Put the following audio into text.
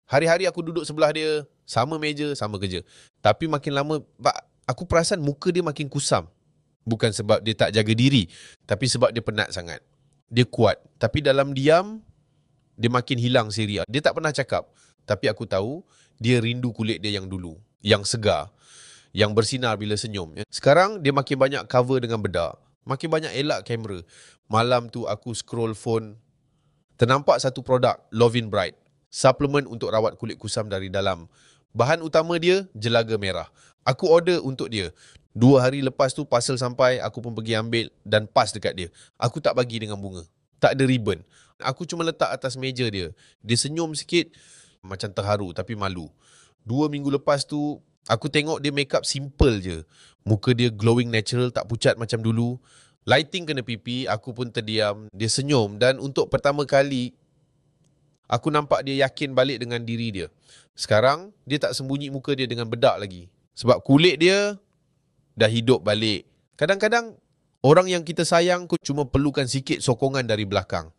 Hari-hari aku duduk sebelah dia, sama meja, sama kerja. Tapi makin lama, aku perasan muka dia makin kusam. Bukan sebab dia tak jaga diri, tapi sebab dia penat sangat. Dia kuat, tapi dalam diam, dia makin hilang seria. Dia tak pernah cakap, tapi aku tahu dia rindu kulit dia yang dulu, yang segar, yang bersinar bila senyum. Sekarang dia makin banyak cover dengan bedak, makin banyak elak kamera. Malam tu aku scroll phone, ternampak satu produk, Lovin Bright, suplemen untuk rawat kulit kusam dari dalam. Bahan utama dia, jelaga merah. Aku order untuk dia. 2 hari lepas tu parcel sampai, aku pun pergi ambil dan pas dekat dia. Aku tak bagi dengan bunga, tak ada ribbon. Aku cuma letak atas meja dia. Dia senyum sikit, macam terharu tapi malu. 2 minggu lepas tu, aku tengok dia make up simple je. Muka dia glowing natural, tak pucat macam dulu. Lighting kena pipi, aku pun terdiam. Dia senyum dan untuk pertama kali, aku nampak dia yakin balik dengan diri dia. Sekarang, dia tak sembunyi muka dia dengan bedak lagi. Sebab kulit dia dah hidup balik. Kadang-kadang, orang yang kita sayang cuma perlukan sikit sokongan dari belakang.